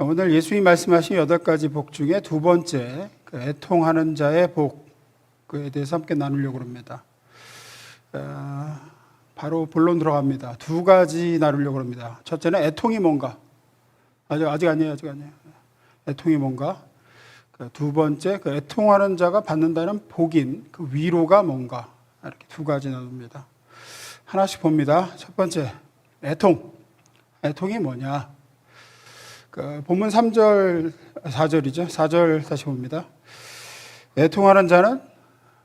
오늘 예수님이 말씀하신 8가지 복 중에 두 번째, 애통하는 자의 복에 대해서 함께 나누려고 합니다. 바로 본론 들어갑니다. 두 가지 나누려고 합니다. 첫째는 애통이 뭔가? 아직 아니에요. 애통이 뭔가? 두 번째, 애통하는 자가 받는다는 복인 그 위로가 뭔가? 이렇게 두 가지 나눕니다. 하나씩 봅니다. 첫 번째, 애통. 애통이 뭐냐? 본문 3절, 4절이죠. 4절 다시 봅니다. 애통하는 자는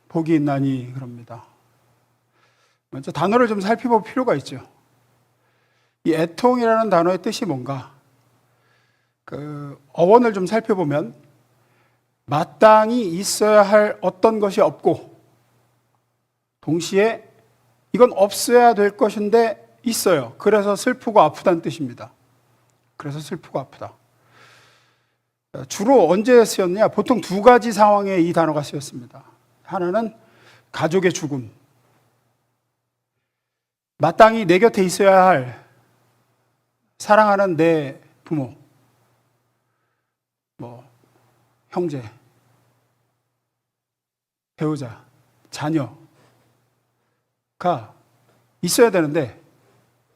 복이 있나니 그럽니다. 먼저 단어를 좀 살펴볼 필요가 있죠. 이 애통이라는 단어의 뜻이 뭔가? 어원을 좀 살펴보면 마땅히 있어야 할 어떤 것이 없고 동시에 이건 없어야 될 것인데 있어요. 그래서 슬프고 아프다는 뜻입니다. 그래서 슬프고 아프다. 주로 언제 쓰였냐? 보통 두 가지 상황에 이 단어가 쓰였습니다. 하나는 가족의 죽음. 마땅히 내 곁에 있어야 할 사랑하는 내 부모, 형제, 배우자, 자녀가 있어야 되는데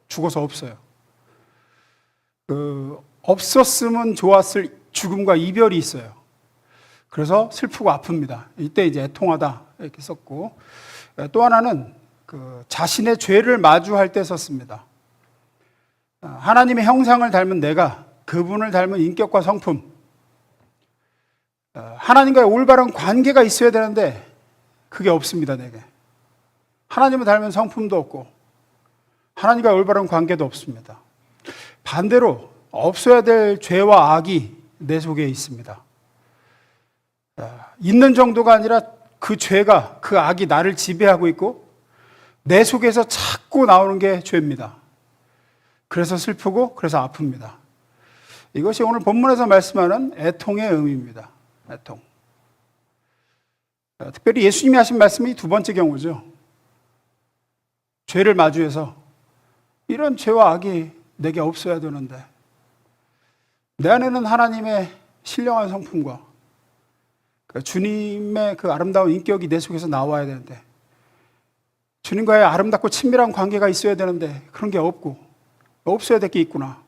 죽어서 없어요. 없었으면 좋았을 죽음과 이별이 있어요. 그래서 슬프고 아픕니다. 이때 이제 애통하다 이렇게 썼고, 또 하나는 자신의 죄를 마주할 때 썼습니다. 하나님의 형상을 닮은 내가 그분을 닮은 인격과 성품, 하나님과의 올바른 관계가 있어야 되는데 그게 없습니다. 내게 하나님을 닮은 성품도 없고 하나님과의 올바른 관계도 없습니다. 반대로 없어야 될 죄와 악이 내 속에 있습니다. 있는 정도가 아니라 그 죄가, 그 악이 나를 지배하고 있고 내 속에서 자꾸 나오는 게 죄입니다. 그래서 슬프고 그래서 아픕니다. 이것이 오늘 본문에서 말씀하는 애통의 의미입니다. 애통. 특별히 예수님이 하신 말씀이 두 번째 경우죠. 죄를 마주해서 이런 죄와 악이 내게 없어야 되는데 내 안에는 하나님의 신령한 성품과 주님의 그 아름다운 인격이 내 속에서 나와야 되는데 주님과의 아름답고 친밀한 관계가 있어야 되는데 그런 게 없고 없어야 될 게 있구나.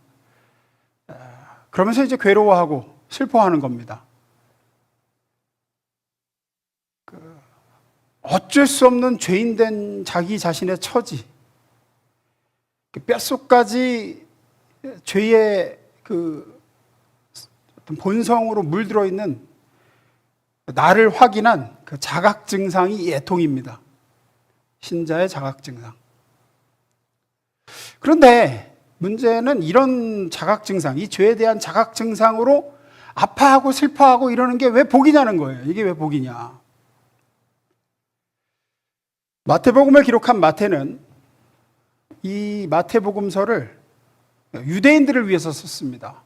그러면서 이제 괴로워하고 슬퍼하는 겁니다. 어쩔 수 없는 죄인된 자기 자신의 처지, 뼛속까지 죄의 어떤 본성으로 물들어 있는 나를 확인한 그 자각 증상이 애통입니다. 신자의 자각 증상. 그런데 문제는 이런 자각 증상, 이 죄에 대한 자각 증상으로 아파하고 슬퍼하고 이러는 게 왜 복이냐는 거예요. 이게 왜 복이냐? 마태복음을 기록한 마태는 이 마태복음서를 유대인들을 위해서 썼습니다.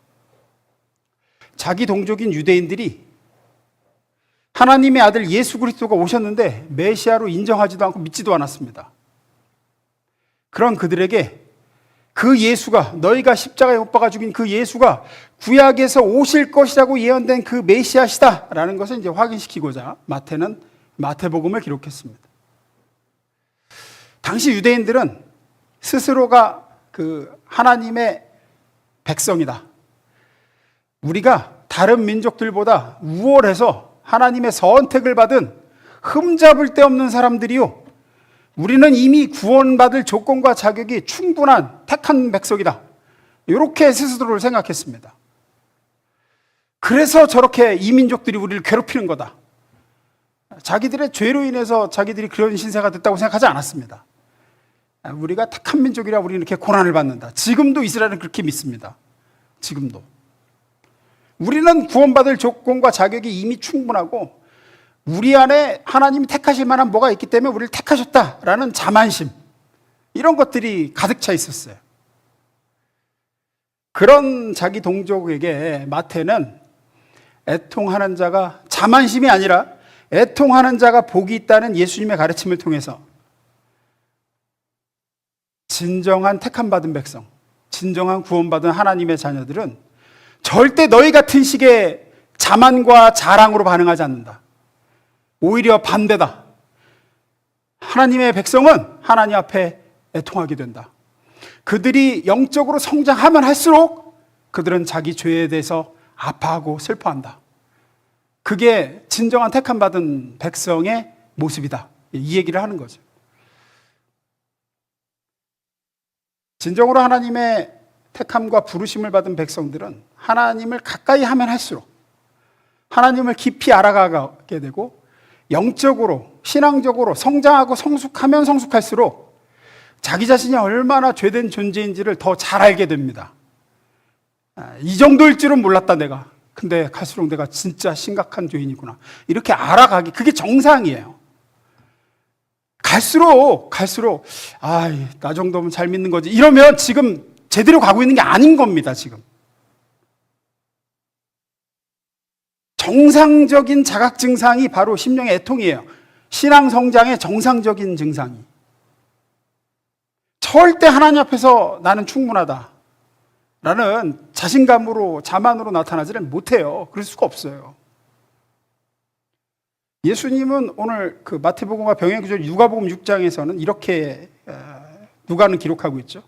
자기 동족인 유대인들이 하나님의 아들 예수 그리스도가 오셨는데 메시아로 인정하지도 않고 믿지도 않았습니다. 그런 그들에게 그 예수가, 너희가 십자가에 못 박아 죽인 그 예수가 구약에서 오실 것이라고 예언된 그 메시아시다 라는 것을 이제 확인시키고자 마태는 마태복음을 기록했습니다. 당시 유대인들은 스스로가 그 하나님의 백성이다. 우리가 다른 민족들보다 우월해서 하나님의 선택을 받은 흠잡을 데 없는 사람들이요. 우리는 이미 구원받을 조건과 자격이 충분한 택한 백성이다. 이렇게 스스로를 생각했습니다. 그래서 저렇게 이 민족들이 우리를 괴롭히는 거다. 자기들의 죄로 인해서 자기들이 그런 신세가 됐다고 생각하지 않았습니다. 우리가 택한 민족이라 우리는 이렇게 고난을 받는다. 지금도 이스라엘은 그렇게 믿습니다. 지금도. 우리는 구원받을 조건과 자격이 이미 충분하고 우리 안에 하나님이 택하실 만한 뭐가 있기 때문에 우리를 택하셨다라는 자만심, 이런 것들이 가득 차 있었어요. 그런 자기 동족에게 마태는 애통하는 자가 자만심이 아니라 애통하는 자가 복이 있다는 예수님의 가르침을 통해서 진정한 택함받은 백성, 진정한 구원받은 하나님의 자녀들은 절대 너희 같은 식의 자만과 자랑으로 반응하지 않는다. 오히려 반대다. 하나님의 백성은 하나님 앞에 애통하게 된다. 그들이 영적으로 성장하면 할수록 그들은 자기 죄에 대해서 아파하고 슬퍼한다. 그게 진정한 택함 받은 백성의 모습이다. 이 얘기를 하는 거죠. 진정으로 하나님의 택함과 부르심을 받은 백성들은 하나님을 가까이 하면 할수록 하나님을 깊이 알아가게 되고 영적으로 신앙적으로 성장하고 성숙하면 성숙할수록 자기 자신이 얼마나 죄된 존재인지를 더 잘 알게 됩니다. 이 정도일 줄은 몰랐다 내가. 근데 갈수록 내가 진짜 심각한 죄인이구나. 이렇게 알아가기, 그게 정상이에요. 갈수록 나 정도면 잘 믿는 거지. 이러면 지금 제대로 가고 있는 게 아닌 겁니다. 지금 정상적인 자각 증상이 바로 심령의 애통이에요. 신앙 성장의 정상적인 증상이. 절대 하나님 앞에서 나는 충분하다 라는 자신감으로 자만으로 나타나지를 못해요. 그럴 수가 없어요. 예수님은 오늘 그 마태복음과 병행구절 누가복음 6장에서는 이렇게 누가는 기록하고 있죠.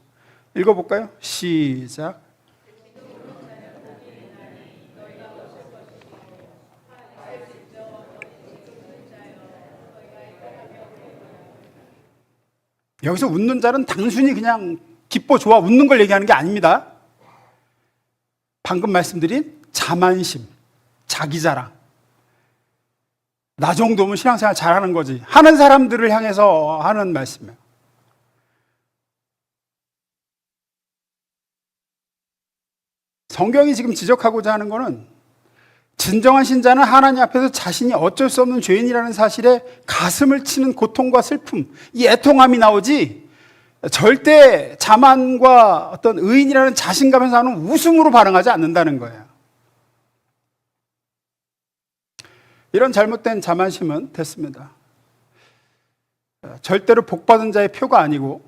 읽어볼까요? 시작. 여기서 웃는 자는 단순히 그냥 기뻐 좋아 웃는 걸 얘기하는 게 아닙니다. 방금 말씀드린 자만심, 자기자랑, 나 정도면 신앙생활 잘하는 거지 하는 사람들을 향해서 하는 말씀이에요. 성경이 지금 지적하고자 하는 것은 진정한 신자는 하나님 앞에서 자신이 어쩔 수 없는 죄인이라는 사실에 가슴을 치는 고통과 슬픔, 이 애통함이 나오지 절대 자만과 어떤 의인이라는 자신감에서 하는 웃음으로 반응하지 않는다는 거예요. 이런 잘못된 자만심은 됐습니다. 절대로 복받은 자의 표가 아니고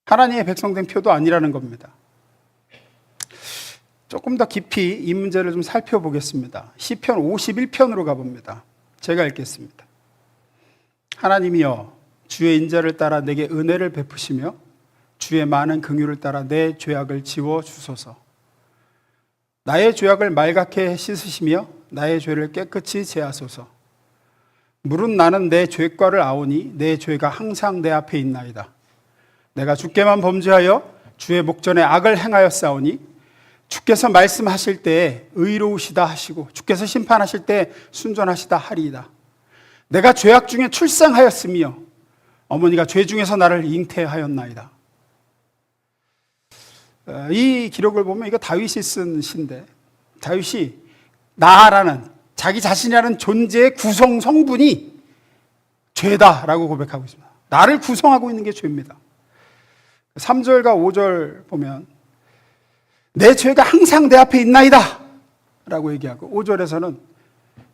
하나님의 백성된 표도 아니라는 겁니다. 조금 더 깊이 이 문제를 좀 살펴보겠습니다. 시편 51편으로 가봅니다. 제가 읽겠습니다. 하나님이여 주의 인자를 따라 내게 은혜를 베푸시며 주의 많은 긍휼을 따라 내 죄악을 지워 주소서. 나의 죄악을 말갛게 씻으시며 나의 죄를 깨끗이 제하소서. 물은 나는 내 죄과를 아오니 내 죄가 항상 내 앞에 있나이다. 내가 주께만 범죄하여 주의 목전에 악을 행하였사오니 주께서 말씀하실 때 의로우시다 하시고 주께서 심판하실 때 순전하시다 하리이다. 내가 죄악 중에 출생하였으며 어머니가 죄 중에서 나를 잉태하였나이다. 이 기록을 보면 이거 다윗이 쓴 시인데 다윗이 나라는 자기 자신이라는 존재의 구성 성분이 죄다라고 고백하고 있습니다. 나를 구성하고 있는 게 죄입니다. 3절과 5절 보면 내 죄가 항상 내 앞에 있나이다 라고 얘기하고 5절에서는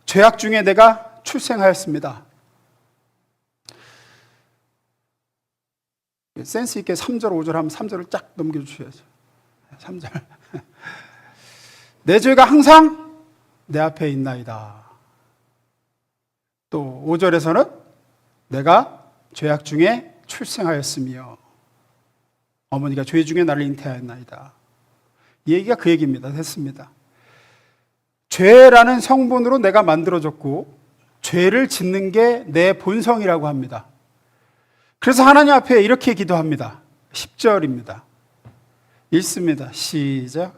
죄악 중에 내가 출생하였습니다. 센스 있게 3절, 5절 하면 3절을 쫙 넘겨주셔야죠. 3절. 내 죄가 항상 내 앞에 있나이다. 또 5절에서는 내가 죄악 중에 출생하였으며 어머니가 죄 중에 나를 잉태하였나이다. 이 얘기가 그 얘기입니다. 됐습니다. 죄라는 성분으로 내가 만들어졌고 죄를 짓는 게 내 본성이라고 합니다. 그래서 하나님 앞에 이렇게 기도합니다. 10절입니다. 읽습니다. 시작.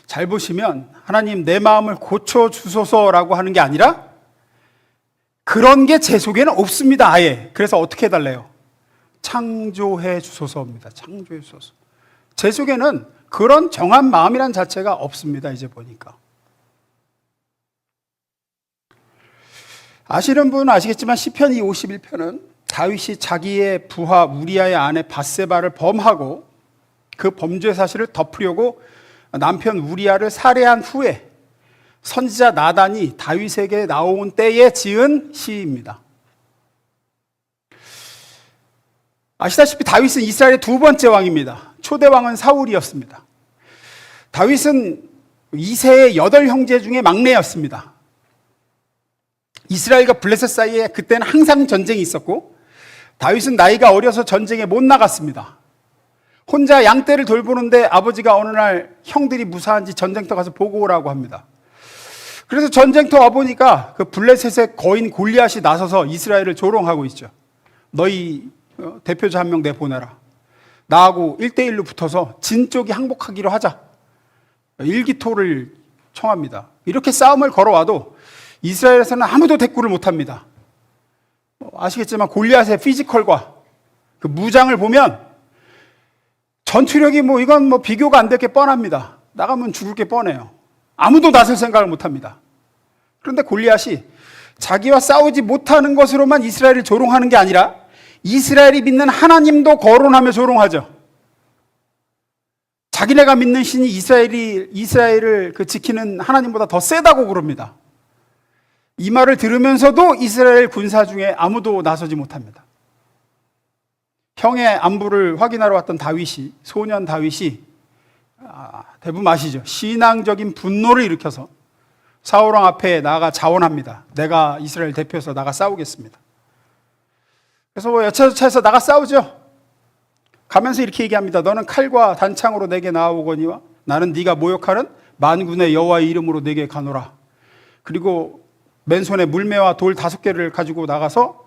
잘 보시면 하나님 내 마음을 고쳐주소서라고 하는 게 아니라 그런 게 제 속에는 없습니다. 아예. 그래서 어떻게 해달래요? 창조해 주소서입니다. 창조해 주소서. 제 속에는 그런 정한 마음이란 자체가 없습니다. 이제 보니까. 아시는 분은 아시겠지만 시편 51편은 다윗이 자기의 부하 우리아의 아내 밧세바를 범하고 그 범죄 사실을 덮으려고 남편 우리아를 살해한 후에 선지자 나단이 다윗에게 나온 때에 지은 시입니다. 아시다시피 다윗은 이스라엘의 두 번째 왕입니다. 초대 왕은 사울이었습니다. 다윗은 이세의 8형제 중에 막내였습니다. 이스라엘과 블레셋 사이에 그때는 항상 전쟁이 있었고 다윗은 나이가 어려서 전쟁에 못 나갔습니다. 혼자 양떼를 돌보는데 아버지가 어느 날 형들이 무사한지 전쟁터 가서 보고 오라고 합니다. 그래서 전쟁터 와보니까 그 블레셋의 거인 골리앗이 나서서 이스라엘을 조롱하고 있죠. 너희 대표자 한 명 내보내라. 나하고 1대1로 붙어서 진 쪽이 항복하기로 하자. 일기토를 청합니다. 이렇게 싸움을 걸어와도 이스라엘에서는 아무도 대꾸를 못합니다. 아시겠지만 골리앗의 피지컬과 그 무장을 보면 전투력이 이건 비교가 안 될 게 뻔합니다. 나가면 죽을 게 뻔해요. 아무도 나설 생각을 못합니다. 그런데 골리앗이 자기와 싸우지 못하는 것으로만 이스라엘을 조롱하는 게 아니라 이스라엘이 믿는 하나님도 거론하며 조롱하죠. 자기네가 믿는 신이 이스라엘을 지키는 하나님보다 더 세다고 그럽니다. 이 말을 들으면서도 이스라엘 군사 중에 아무도 나서지 못합니다. 형의 안부를 확인하러 왔던 소년 다윗이 대부분 아시죠? 신앙적인 분노를 일으켜서 사울왕 앞에 나아가 자원합니다. 내가 이스라엘 대표해서 나가 싸우겠습니다. 그래서 여차저차해서 나가 싸우죠. 가면서 이렇게 얘기합니다. 너는 칼과 단창으로 내게 나아오거니와 나는 네가 모욕하는 만군의 여호와의 이름으로 내게 가노라. 그리고 맨손에 물매와 돌 5개를 가지고 나가서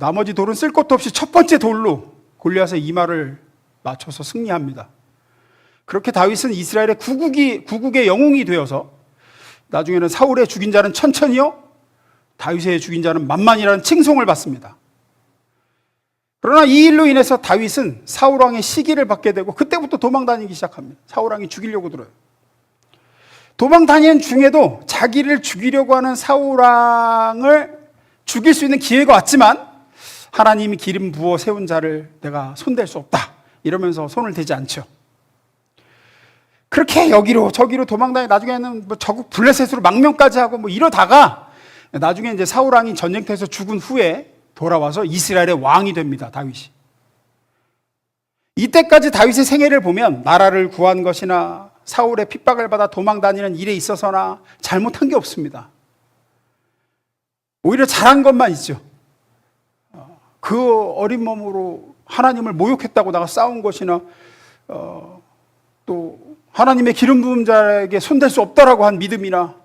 나머지 돌은 쓸 것도 없이 첫 번째 돌로 골리앗의 이마를 맞춰서 승리합니다. 그렇게 다윗은 이스라엘의 구국의 영웅이 되어서 나중에는 사울의 죽인 자는 천천히요, 다윗의 죽인 자는 만만이라는 칭송을 받습니다. 그러나 이 일로 인해서 다윗은 사울왕의 시기를 받게 되고 그때부터 도망다니기 시작합니다. 사울왕이 죽이려고 들어요. 도망다니는 중에도 자기를 죽이려고 하는 사울왕을 죽일 수 있는 기회가 왔지만 하나님이 기름 부어 세운 자를 내가 손댈 수 없다 이러면서 손을 대지 않죠. 그렇게 여기로 저기로 도망다니 나중에는 저국 블레셋으로 망명까지 하고 이러다가 나중에 이제 사울왕이 전쟁터에서 죽은 후에 돌아와서 이스라엘의 왕이 됩니다. 다윗이. 이때까지 다윗의 생애를 보면 나라를 구한 것이나 사울의 핍박을 받아 도망다니는 일에 있어서나 잘못한 게 없습니다. 오히려 잘한 것만 있죠. 그 어린 몸으로 하나님을 모욕했다고 나가 싸운 것이나 또 하나님의 기름 부은 자에게 손댈 수 없다라고 한 믿음이나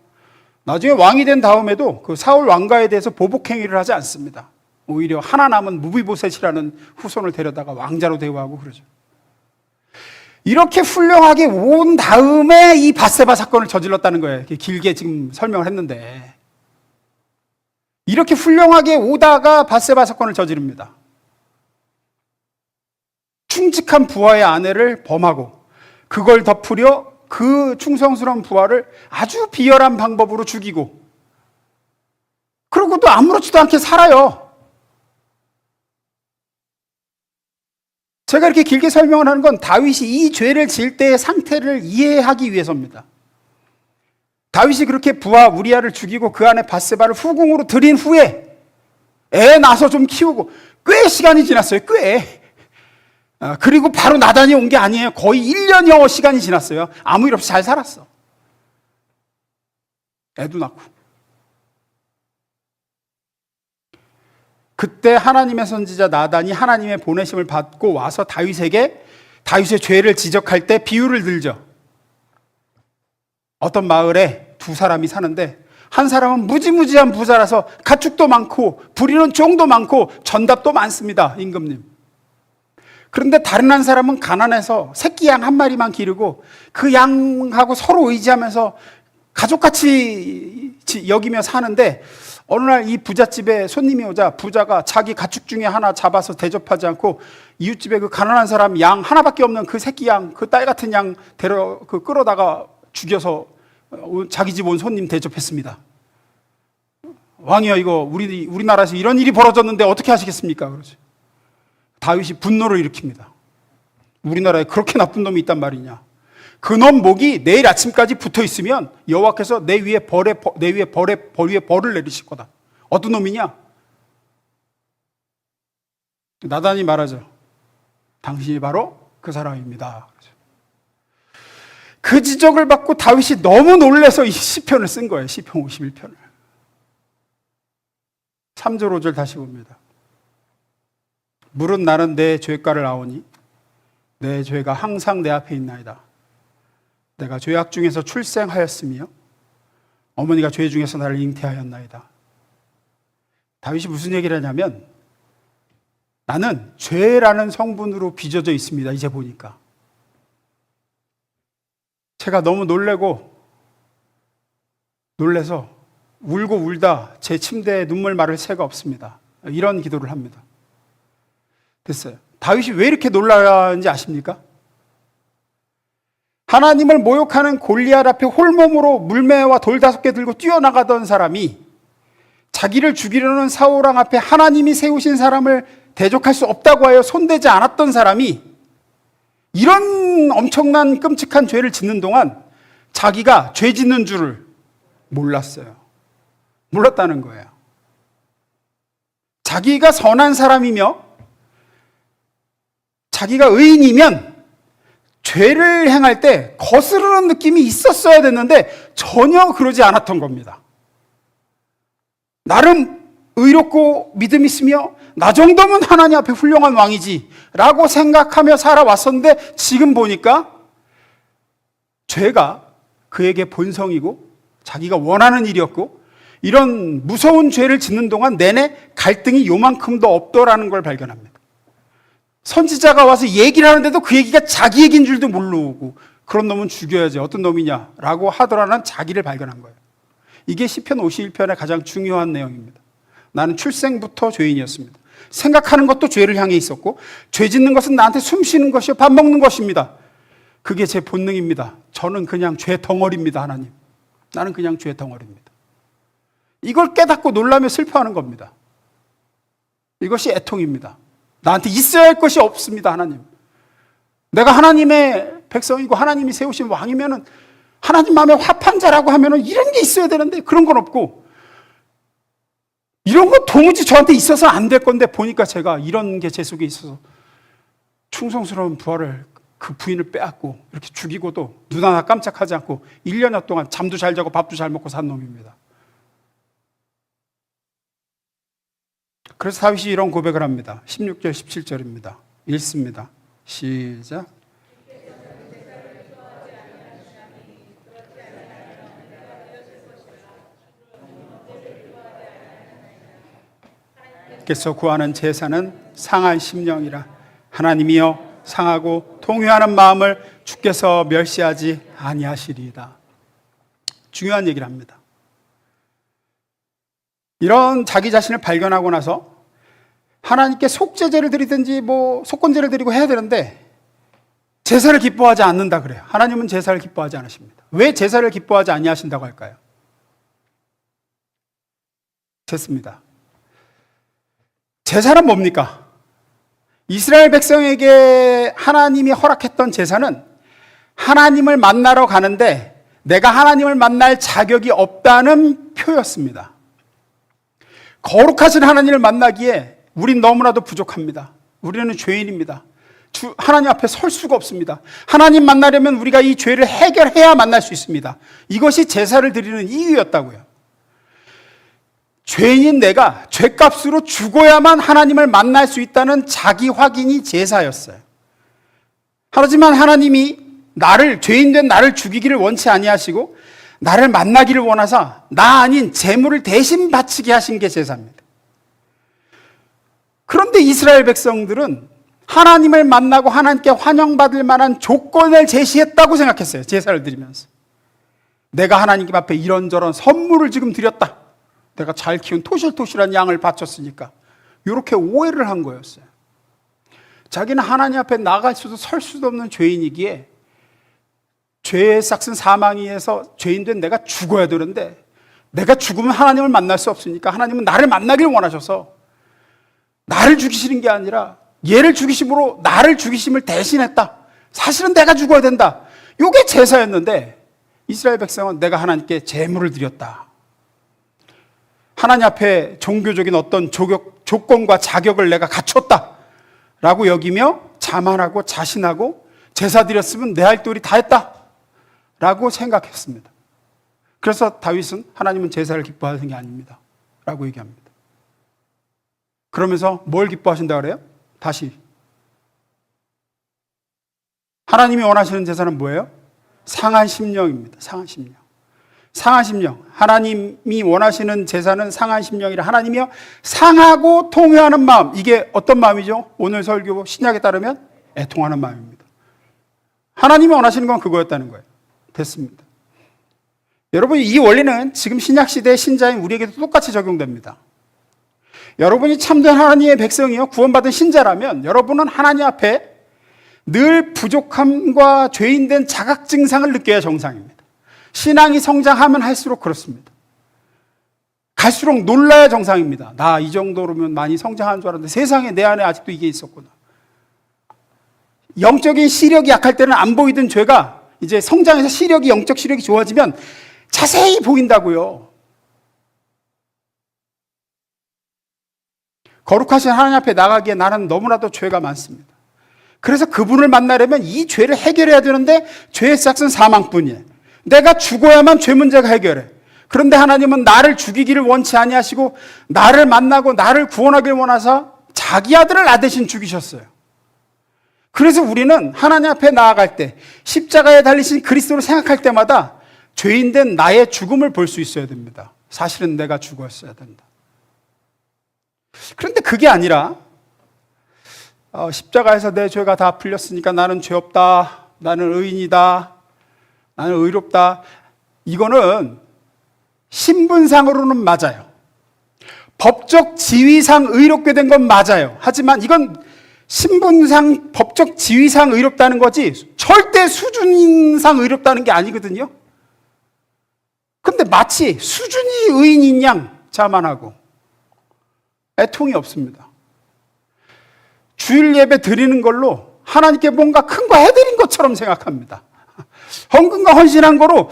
나중에 왕이 된 다음에도 그 사울 왕가에 대해서 보복행위를 하지 않습니다. 오히려 하나 남은 무비보셋이라는 후손을 데려다가 왕자로 대우하고 그러죠. 이렇게 훌륭하게 온 다음에 이 밧세바 사건을 저질렀다는 거예요. 길게 지금 설명을 했는데 이렇게 훌륭하게 오다가 밧세바 사건을 저지릅니다. 충직한 부하의 아내를 범하고 그걸 덮으려 그 충성스러운 부하를 아주 비열한 방법으로 죽이고 그리고 또 아무렇지도 않게 살아요. 제가 이렇게 길게 설명을 하는 건 다윗이 이 죄를 지을 때의 상태를 이해하기 위해서입니다. 다윗이 그렇게 부하 우리아를 죽이고 그 안에 밧세바를 후궁으로 들인 후에 애 낳아서 좀 키우고 꽤 시간이 지났어요. 꽤. 그리고 바로 나단이 온 게 아니에요. 거의 1년여 시간이 지났어요. 아무 일 없이 잘 살았어. 애도 낳고. 그때 하나님의 선지자 나단이 하나님의 보내심을 받고 와서 다윗에게 다윗의 죄를 지적할 때 비유를 들죠. 어떤 마을에 두 사람이 사는데 한 사람은 무지무지한 부자라서 가축도 많고 부리는 종도 많고 전답도 많습니다. 임금님. 그런데 다른 한 사람은 가난해서 새끼 양 한 마리만 기르고 그 양하고 서로 의지하면서 가족같이 여기며 사는데 어느 날 이 부잣집에 손님이 오자 부자가 자기 가축 중에 하나 잡아서 대접하지 않고 이웃집에 그 가난한 사람 양 하나밖에 없는 그 새끼 양, 그 딸 같은 양 끌어다가 죽여서 자기 집 온 손님 대접했습니다. 왕이여, 이거 우리나라에서 이런 일이 벌어졌는데 어떻게 하시겠습니까? 그러죠. 다윗이 분노를 일으킵니다. 우리나라에 그렇게 나쁜 놈이 있단 말이냐? 그놈 목이 내일 아침까지 붙어 있으면 여호와께서 내 위에 벌을 내리실 거다. 어떤 놈이냐? 나단이 말하죠. 당신이 바로 그 사람입니다. 그 지적을 받고 다윗이 너무 놀라서 이 시편을 쓴 거예요. 시편 51편을. 3절 5절 다시 봅니다. 무릇 나는 내 죄가를 아오니 내 죄가 항상 내 앞에 있나이다. 내가 죄악 중에서 출생하였으며 어머니가 죄 중에서 나를 잉태하였나이다. 다윗이 무슨 얘기를 하냐면 나는 죄라는 성분으로 빚어져 있습니다. 이제 보니까. 제가 너무 놀래서 울고 울다 제 침대에 눈물 마를 새가 없습니다. 이런 기도를 합니다. 됐어요. 다윗이 왜 이렇게 놀라는지 아십니까? 하나님을 모욕하는 골리앗 앞에 홀몸으로 물매와 돌 5개 들고 뛰어나가던 사람이 자기를 죽이려는 사울왕 앞에 하나님이 세우신 사람을 대적할 수 없다고 하여 손대지 않았던 사람이 이런 엄청난 끔찍한 죄를 짓는 동안 자기가 죄 짓는 줄을 몰랐어요. 몰랐다는 거예요. 자기가 선한 사람이며 자기가 의인이면 죄를 행할 때 거스르는 느낌이 있었어야 됐는데 전혀 그러지 않았던 겁니다. 나름 의롭고 믿음 있으며 나 정도면 하나님 앞에 훌륭한 왕이지 라고 생각하며 살아왔었는데 지금 보니까 죄가 그에게 본성이고 자기가 원하는 일이었고 이런 무서운 죄를 짓는 동안 내내 갈등이 요만큼도 없더라는 걸 발견합니다. 선지자가 와서 얘기를 하는데도 그 얘기가 자기 얘기인 줄도 모르고 그런 놈은 죽여야지 어떤 놈이냐라고 하더라는 자기를 발견한 거예요. 이게 시편 51편의 가장 중요한 내용입니다. 나는 출생부터 죄인이었습니다. 생각하는 것도 죄를 향해 있었고 죄 짓는 것은 나한테 숨 쉬는 것이요 밥 먹는 것입니다. 그게 제 본능입니다. 저는 그냥 죄 덩어리입니다. 하나님. 나는 그냥 죄 덩어리입니다. 이걸 깨닫고 놀라며 슬퍼하는 겁니다. 이것이 애통입니다. 나한테 있어야 할 것이 없습니다. 하나님. 내가 하나님의 백성이고 하나님이 세우신 왕이면은 하나님 마음에 합한 자라고 하면은 이런 게 있어야 되는데 그런 건 없고 이런 거 도무지 저한테 있어서 안 될 건데 보니까 제가 이런 게 제 속에 있어서 충성스러운 부하를 그 부인을 빼앗고 이렇게 죽이고도 눈 하나 깜짝하지 않고 1년여 동안 잠도 잘 자고 밥도 잘 먹고 산 놈입니다. 그래서 다윗이 이런 고백을 합니다. 16절 17절입니다. 읽습니다. 시작. 께서 구하는 제사는 상한 심령이라 하나님이여 상하고 통회하는 마음을 주께서 멸시하지 아니하시리이다. 중요한 얘기를 합니다. 이런 자기 자신을 발견하고 나서 하나님께 속죄제를 드리든지 속건제를 드리고 해야 되는데 제사를 기뻐하지 않는다 그래요. 하나님은 제사를 기뻐하지 않으십니다. 왜 제사를 기뻐하지 아니하신다고 할까요? 됐습니다. 제사는 뭡니까? 이스라엘 백성에게 하나님이 허락했던 제사는 하나님을 만나러 가는데 내가 하나님을 만날 자격이 없다는 표였습니다. 거룩하신 하나님을 만나기에 우린 너무나도 부족합니다. 우리는 죄인입니다. 하나님 앞에 설 수가 없습니다. 하나님 만나려면 우리가 이 죄를 해결해야 만날 수 있습니다. 이것이 제사를 드리는 이유였다고요. 죄인인 내가 죄값으로 죽어야만 하나님을 만날 수 있다는 자기 확인이 제사였어요. 하지만 하나님이 죄인된 나를 죽이기를 원치 아니하시고 나를 만나기를 원하사 나 아닌 재물을 대신 바치게 하신 게 제사입니다. 그런데 이스라엘 백성들은 하나님을 만나고 하나님께 환영받을 만한 조건을 제시했다고 생각했어요. 제사를 드리면서. 내가 하나님 앞에 이런저런 선물을 지금 드렸다. 내가 잘 키운 토실토실한 양을 바쳤으니까. 이렇게 오해를 한 거였어요. 자기는 하나님 앞에 나갈 수도 설 수도 없는 죄인이기에 죄의 싹슨 사망이에서 죄인된 내가 죽어야 되는데 내가 죽으면 하나님을 만날 수 없으니까 하나님은 나를 만나길 원하셔서 나를 죽이시는 게 아니라 얘를 죽이심으로 나를 죽이심을 대신했다. 사실은 내가 죽어야 된다. 이게 제사였는데 이스라엘 백성은 내가 하나님께 제물을 드렸다. 하나님 앞에 종교적인 어떤 조건과 자격을 내가 갖췄다. 라고 여기며 자만하고 자신하고 제사 드렸으면 내 할 도리 다 했다 라고 생각했습니다. 그래서 다윗은 하나님은 제사를 기뻐하는 게 아닙니다 라고 얘기합니다. 그러면서 뭘 기뻐하신다 그래요? 다시 하나님이 원하시는 제사는 뭐예요? 상한 심령입니다. 상한 심령. 상한 심령. 하나님이 원하시는 제사는 상한 심령이라 하나님이요 상하고 통회하는 마음. 이게 어떤 마음이죠? 오늘 설교 신약에 따르면 애통하는 마음입니다. 하나님이 원하시는 건 그거였다는 거예요. 됐습니다. 여러분, 이 원리는 지금 신약 시대의 신자인 우리에게도 똑같이 적용됩니다. 여러분이 참된 하나님의 백성이요 구원받은 신자라면 여러분은 하나님 앞에 늘 부족함과 죄인된 자각 증상을 느껴야 정상입니다. 신앙이 성장하면 할수록 그렇습니다. 갈수록 놀라야 정상입니다. 나 이 정도로면 많이 성장한 줄 알았는데 세상에 내 안에 아직도 이게 있었구나. 영적인 시력이 약할 때는 안 보이던 죄가 이제 성장해서 시력이, 영적 시력이 좋아지면 자세히 보인다고요. 거룩하신 하나님 앞에 나가기에 나는 너무나도 죄가 많습니다. 그래서 그분을 만나려면 이 죄를 해결해야 되는데 죄의 싹은 사망뿐이에요. 내가 죽어야만 죄 문제가 해결해. 그런데 하나님은 나를 죽이기를 원치 아니하시고 나를 만나고 나를 구원하기를 원하사 자기 아들을 나 대신 죽이셨어요. 그래서 우리는 하나님 앞에 나아갈 때 십자가에 달리신 그리스도를 생각할 때마다 죄인된 나의 죽음을 볼 수 있어야 됩니다. 사실은 내가 죽었어야 된다. 그런데 그게 아니라 십자가에서 내 죄가 다 풀렸으니까 나는 죄 없다, 나는 의인이다, 나는 의롭다. 이거는 신분상으로는 맞아요. 법적 지위상 의롭게 된 건 맞아요. 하지만 이건 신분상 법적 지위상 의롭다는 거지 절대 수준상 의롭다는 게 아니거든요. 그런데 마치 수준이 의인인 양 자만하고 애통이 없습니다. 주일 예배 드리는 걸로 하나님께 뭔가 큰 거 해드린 것처럼 생각합니다. 헌금과 헌신한 거로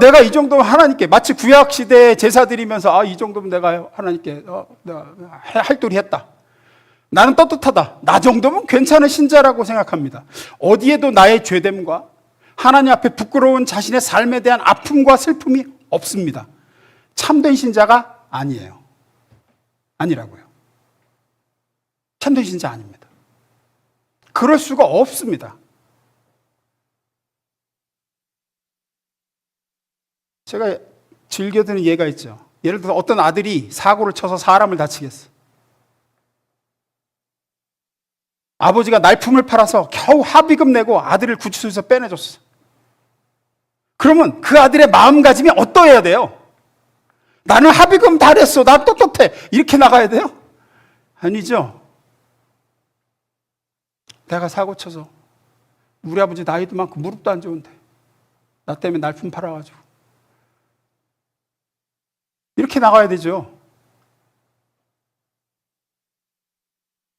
내가 이 정도면 하나님께 마치 구약 시대에 제사 드리면서 이 정도면 내가 하나님께 내가 할 도리 했다. 나는 떳떳하다. 나 정도면 괜찮은 신자라고 생각합니다. 어디에도 나의 죄됨과 하나님 앞에 부끄러운 자신의 삶에 대한 아픔과 슬픔이 없습니다. 참된 신자가 아니에요. 아니라고요. 참된 신자 아닙니다. 그럴 수가 없습니다. 제가 즐겨드는 예가 있죠. 예를 들어서 어떤 아들이 사고를 쳐서 사람을 다치겠어. 아버지가 날품을 팔아서 겨우 합의금 내고 아들을 구치소에서 빼내줬어. 그러면 그 아들의 마음가짐이 어떠해야 돼요? 나는 합의금 다 냈어. 나 떳떳해. 이렇게 나가야 돼요? 아니죠. 내가 사고 쳐서 우리 아버지 나이도 많고 무릎도 안 좋은데 나 때문에 날품 팔아가지고 이렇게 나가야 되죠.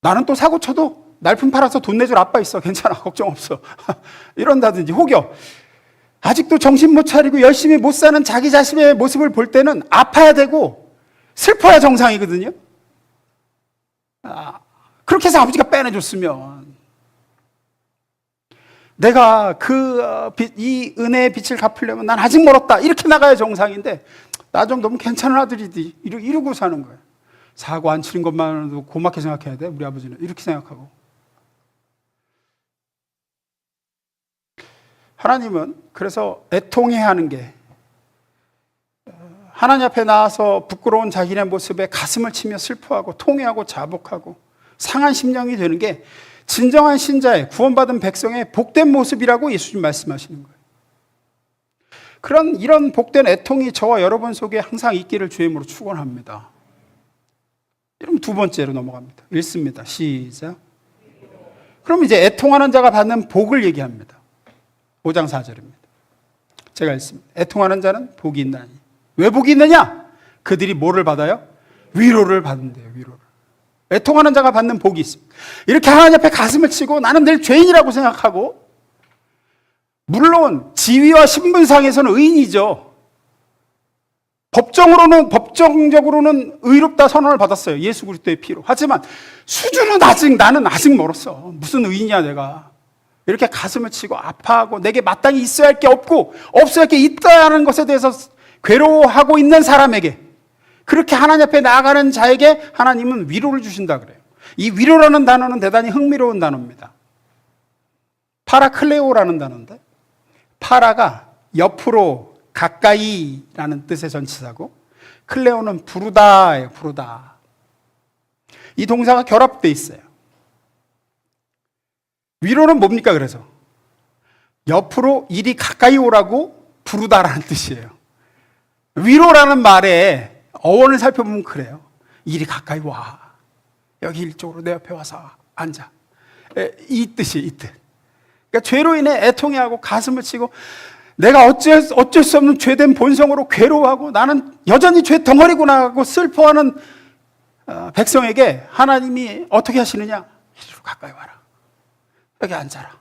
나는 또 사고 쳐도 날품 팔아서 돈 내줄 아빠 있어. 괜찮아. 걱정 없어. 이런다든지 혹여 아직도 정신 못 차리고 열심히 못 사는 자기 자신의 모습을 볼 때는 아파야 되고 슬퍼야 정상이거든요. 그렇게 해서 아버지가 빼내줬으면 내가 이 은혜의 빛을 갚으려면 난 아직 멀었다. 이렇게 나가야 정상인데 나 정도면 괜찮은 아들이지. 이러고 사는 거예요. 사고 안 치는 것만으로도 고맙게 생각해야 돼. 우리 아버지는 이렇게 생각하고. 하나님은 그래서 애통해야 하는 게 하나님 앞에 나와서 부끄러운 자기의 모습에 가슴을 치며 슬퍼하고 통회하고 자복하고 상한 심령이 되는 게 진정한 신자의 구원받은 백성의 복된 모습이라고 예수님 말씀하시는 거예요. 이런 복된 애통이 저와 여러분 속에 항상 있기를 주의 이름으로 축원합니다. 여러분 두 번째로 넘어갑니다. 읽습니다. 시작. 그럼 이제 애통하는 자가 받는 복을 얘기합니다. 5장 4절입니다. 제가 읽습니다. 애통하는 자는 복이 있나니. 왜 복이 있느냐? 그들이 뭐를 받아요? 위로를 받는대요. 위로를. 애통하는 자가 받는 복이 있습니다. 이렇게 하나님 앞에 가슴을 치고 나는 늘 죄인이라고 생각하고 물론 지위와 신분상에서는 의인이죠. 법정적으로는 의롭다 선언을 받았어요. 예수 그리스도의 피로. 하지만 수준은 나는 아직 멀었어. 무슨 의인이야 내가. 이렇게 가슴을 치고 아파하고 내게 마땅히 있어야 할 게 없고 없어야 할 게 있다는 것에 대해서 괴로워하고 있는 사람에게, 그렇게 하나님 앞에 나아가는 자에게 하나님은 위로를 주신다 그래요. 이 위로라는 단어는 대단히 흥미로운 단어입니다. 파라클레오라는 단어인데, 파라가 옆으로 가까이라는 뜻의 전치사고, 클레오는 부르다예요. 부르다. 이 동사가 결합되어 있어요. 위로는 뭡니까? 그래서 옆으로 이리 가까이 오라고 부르다라는 뜻이에요. 위로라는 말에 어원을 살펴보면 그래요. 이리 가까이 와. 여기 이쪽으로 내 옆에 와서 앉아. 이 뜻이 이 뜻. 그러니까 죄로 인해 애통해하고 가슴을 치고 내가 어쩔 수 없는 죄된 본성으로 괴로워하고 나는 여전히 죄 덩어리구나 하고 슬퍼하는 백성에게 하나님이 어떻게 하시느냐? 이리로 가까이 와라. 여기 앉아라.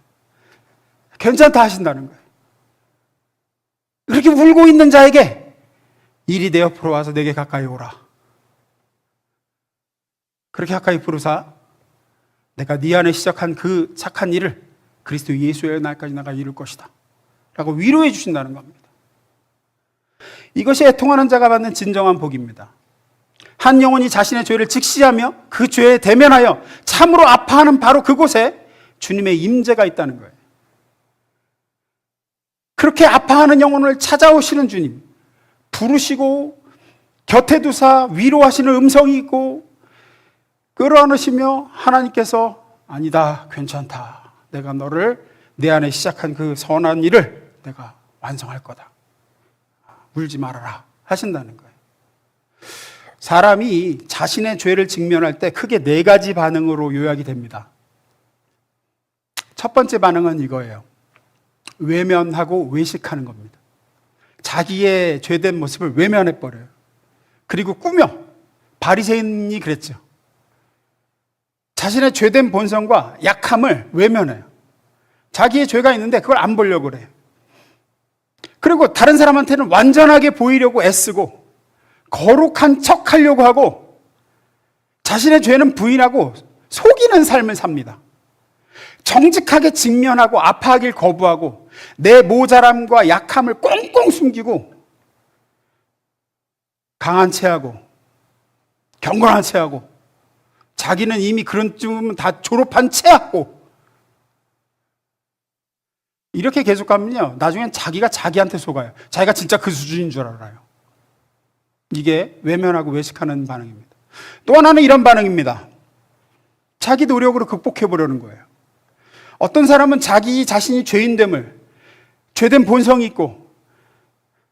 괜찮다 하신다는 거예요. 이렇게 울고 있는 자에게 이리 내 옆으로 와서 내게 가까이 오라. 그렇게 가까이 부르사 내가 네 안에 시작한 그 착한 일을 그리스도 예수의 날까지 내가 이룰 것이다 라고 위로해 주신다는 겁니다. 이것이 애통하는 자가 받는 진정한 복입니다. 한 영혼이 자신의 죄를 직시하며 그 죄에 대면하여 참으로 아파하는 바로 그곳에 주님의 임재가 있다는 거예요. 그렇게 아파하는 영혼을 찾아오시는 주님, 부르시고 곁에 두사 위로하시는 음성이 있고 끌어안으시며 하나님께서 아니다, 괜찮다, 내가 너를 내 안에 시작한 그 선한 일을 내가 완성할 거다, 울지 말아라 하신다는 거예요. 사람이 자신의 죄를 직면할 때 크게 4가지 반응으로 요약이 됩니다. 첫 번째 반응은 이거예요. 외면하고 외식하는 겁니다. 자기의 죄된 모습을 외면해버려요. 그리고 꾸며. 바리새인이 그랬죠. 자신의 죄된 본성과 약함을 외면해요. 자기의 죄가 있는데 그걸 안 보려고 그래요. 그리고 다른 사람한테는 완전하게 보이려고 애쓰고 거룩한 척 하려고 하고 자신의 죄는 부인하고 속이는 삶을 삽니다. 정직하게 직면하고 아파하길 거부하고 내 모자람과 약함을 꽁꽁 숨기고 강한 체하고 경건한 체하고 자기는 이미 그런 쯤은 다 졸업한 체하고 이렇게 계속 가면요, 나중엔 자기가 자기한테 속아요. 자기가 진짜 그 수준인 줄 알아요. 이게 외면하고 외식하는 반응입니다. 또 하나는 이런 반응입니다. 자기 노력으로 극복해보려는 거예요. 어떤 사람은 자기 자신이 죄인됨을, 죄된 본성이 있고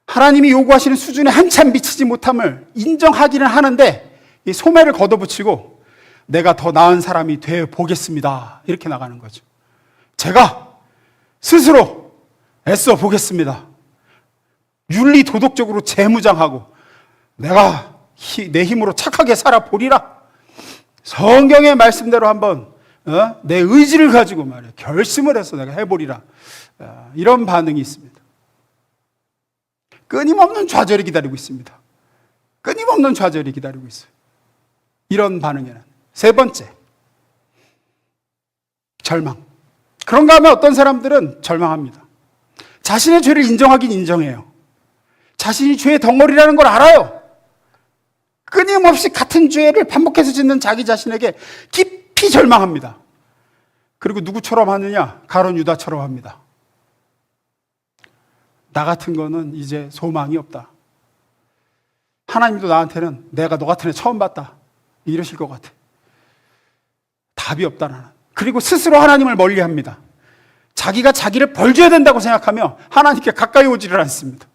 하나님이 요구하시는 수준에 한참 미치지 못함을 인정하기는 하는데 이 소매를 걷어붙이고 내가 더 나은 사람이 돼 보겠습니다, 이렇게 나가는 거죠. 제가 스스로 애써 보겠습니다. 윤리 도덕적으로 재무장하고 내가 내 힘으로 착하게 살아보리라. 성경의 말씀대로 한번 내 의지를 가지고 말이야 결심을 해서 내가 해보리라. 이런 반응이 있습니다. 끊임없는 좌절이 기다리고 있습니다. 끊임없는 좌절이 기다리고 있어요. 이런 반응에는 세 번째, 절망. 그런가 하면 어떤 사람들은 절망합니다. 자신의 죄를 인정하긴 인정해요. 자신이 죄의 덩어리라는 걸 알아요. 끊임없이 같은 죄를 반복해서 짓는 자기 자신에게 깊이 절망합니다. 그리고 누구처럼 하느냐? 가룟 유다처럼 합니다. 나 같은 거는 이제 소망이 없다. 하나님도 나한테는 내가 너 같은 애 처음 봤다, 이러실 것 같아. 답이 없다 나는. 그리고 스스로 하나님을 멀리합니다. 자기가 자기를 벌줘야 된다고 생각하며 하나님께 가까이 오지를 않습니다.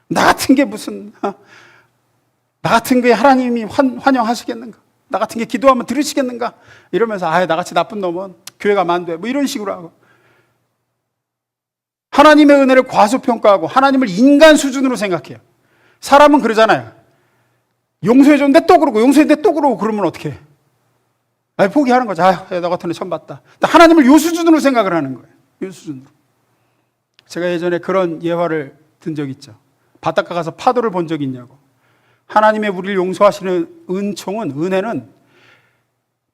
나 같은 게 무슨, 나 같은 게 하나님이 환영하시겠는가? 나 같은 게 기도하면 들으시겠는가? 이러면서 나같이 나쁜 놈은 교회 가면 안 돼, 뭐 이런 식으로 하고 하나님의 은혜를 과소평가하고 하나님을 인간 수준으로 생각해요. 사람은 그러잖아요. 용서해줬는데 또 그러고 용서했는데 또 그러고 그러면 어떻게 해? 포기하는 거죠. 너 같은 애 처음 봤다. 하나님을 요 수준으로 생각을 하는 거예요. 요 수준으로. 제가 예전에 그런 예화를 든 적이 있죠. 바닷가 가서 파도를 본 적이 있냐고. 하나님의 우리를 용서하시는 은혜는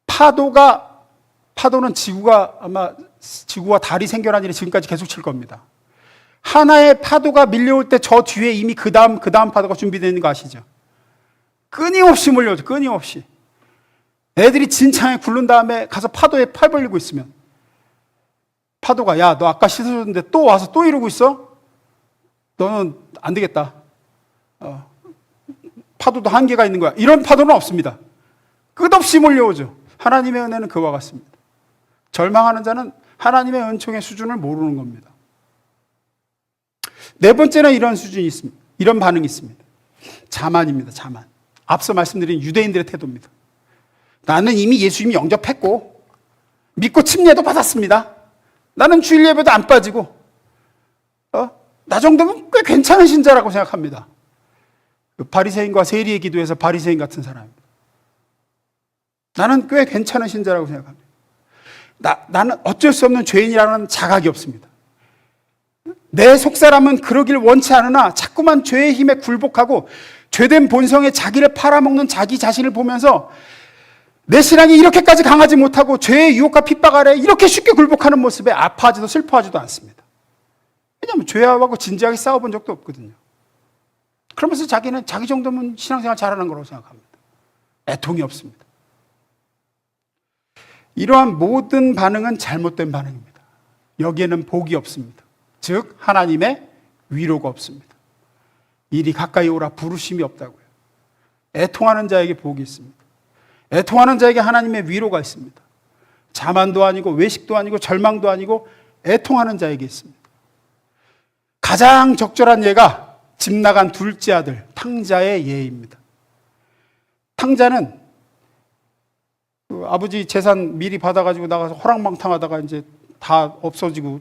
파도는 지구와 달이 생겨난 일이 지금까지 계속 칠 겁니다. 하나의 파도가 밀려올 때 저 뒤에 이미 그 다음 파도가 준비되어 있는 거 아시죠? 끊임없이 몰려오죠. 끊임없이. 애들이 진창에 굴른 다음에 가서 파도에 팔 벌리고 있으면 파도가 야, 너 아까 씻어줬는데 또 와서 또 이러고 있어? 너는 안 되겠다. 파도도 한계가 있는 거야. 이런 파도는 없습니다. 끝없이 몰려오죠. 하나님의 은혜는 그와 같습니다. 절망하는 자는 하나님의 은총의 수준을 모르는 겁니다. 네 번째는 이런 수준이 있습니다. 이런 반응이 있습니다. 자만입니다. 자만. 앞서 말씀드린 유대인들의 태도입니다. 나는 이미 예수님 영접했고 믿고 침례도 받았습니다. 나는 주일 예배도 안 빠지고 나 정도면 꽤 괜찮은 신자라고 생각합니다. 바리새인과 세리의 기도에서 바리새인 같은 사람입니다. 나는 꽤 괜찮은 신자라고 생각합니다. 나는 어쩔 수 없는 죄인이라는 자각이 없습니다. 내 속사람은 그러길 원치 않으나 자꾸만 죄의 힘에 굴복하고 죄된 본성에 자기를 팔아먹는 자기 자신을 보면서 내 신앙이 이렇게까지 강하지 못하고 죄의 유혹과 핍박 아래 이렇게 쉽게 굴복하는 모습에 아파하지도 슬퍼하지도 않습니다. 왜냐하면 죄하고 진지하게 싸워본 적도 없거든요. 그러면서 자기는 자기 정도면 신앙생활 잘하는 거라고 생각합니다. 애통이 없습니다. 이러한 모든 반응은 잘못된 반응입니다. 여기에는 복이 없습니다. 즉 하나님의 위로가 없습니다. 이리 가까이 오라 부르심이 없다고요. 애통하는 자에게 복이 있습니다. 애통하는 자에게 하나님의 위로가 있습니다. 자만도 아니고 외식도 아니고 절망도 아니고 애통하는 자에게 있습니다. 가장 적절한 예가 집 나간 둘째 아들 탕자의 예입니다. 탕자는 아버지 재산 미리 받아가지고 나가서 호랑망탕하다가 이제 다 없어지고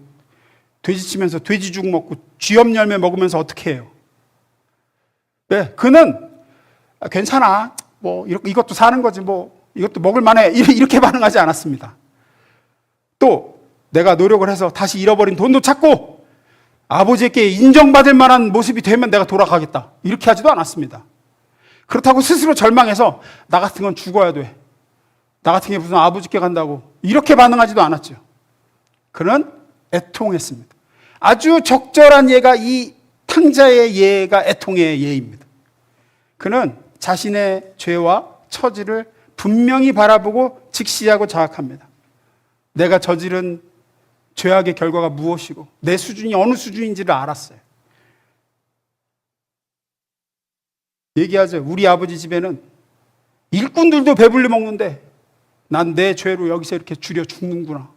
돼지치면서 돼지죽 먹고 쥐염 열매 먹으면서 어떻게 해요? 네, 그는 괜찮아. 뭐 이것도 사는 거지. 뭐 이것도 먹을 만해. 이렇게 반응하지 않았습니다. 또 내가 노력을 해서 다시 잃어버린 돈도 찾고 아버지에게 인정받을 만한 모습이 되면 내가 돌아가겠다. 이렇게 하지도 않았습니다. 그렇다고 스스로 절망해서 나 같은 건 죽어야 돼. 나 같은 게 무슨 아버지께 간다고. 이렇게 반응하지도 않았죠. 그는 애통했습니다. 아주 적절한 예가 이 탕자의 예가 애통의 예입니다. 그는 자신의 죄와 처지를 분명히 바라보고 직시하고 자각합니다. 내가 저지른 죄악의 결과가 무엇이고 내 수준이 어느 수준인지를 알았어요. 얘기하죠. 우리 아버지 집에는 일꾼들도 배불리 먹는데 난 내 죄로 여기서 이렇게 줄여 죽는구나.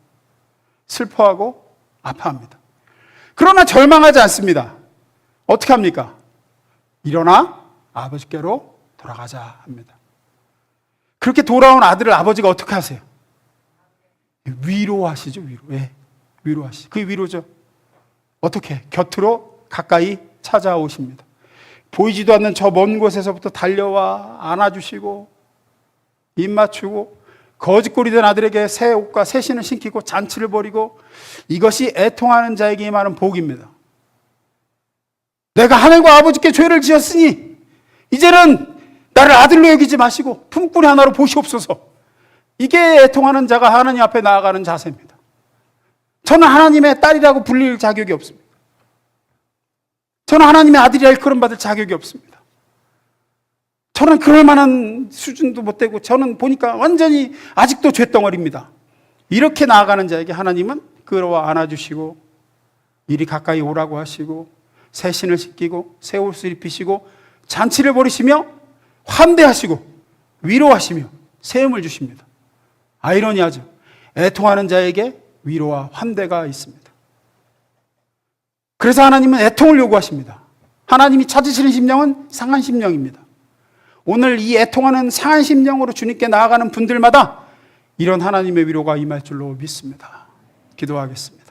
슬퍼하고 아파합니다. 그러나 절망하지 않습니다. 어떻게 합니까? 일어나 아버지께로 돌아가자 합니다. 그렇게 돌아온 아들을 아버지가 어떻게 하세요? 위로하시죠. 위로하시죠. 그게 위로죠. 어떻게? 곁으로 가까이 찾아오십니다. 보이지도 않는 저 먼 곳에서부터 달려와 안아주시고 입 맞추고 거짓골이 된 아들에게 새 옷과 새 신을 신기고 잔치를 벌이고 이것이 애통하는 자에게 임하는 복입니다. 내가 하늘과 아버지께 죄를 지었으니 이제는 나를 아들로 여기지 마시고 품꾼이 하나로 보시옵소서. 이게 애통하는 자가 하나님 앞에 나아가는 자세입니다. 저는 하나님의 딸이라고 불릴 자격이 없습니다. 저는 하나님의 아들이라 일컬음받을 자격이 없습니다. 저는 그럴 만한 수준도 못 되고 저는 보니까 완전히 아직도 쇳덩어리입니다. 이렇게 나아가는 자에게 하나님은 끌어와 안아주시고 이리 가까이 오라고 하시고 새 신을 신기고 새 옷을 입히시고 잔치를 벌이시며 환대하시고 위로하시며 세움을 주십니다. 아이러니하죠. 애통하는 자에게 위로와 환대가 있습니다. 그래서 하나님은 애통을 요구하십니다. 하나님이 찾으시는 심령은 상한 심령입니다. 오늘 이 애통하는 상한 심령으로 주님께 나아가는 분들마다 이런 하나님의 위로가 임할 줄로 믿습니다. 기도하겠습니다.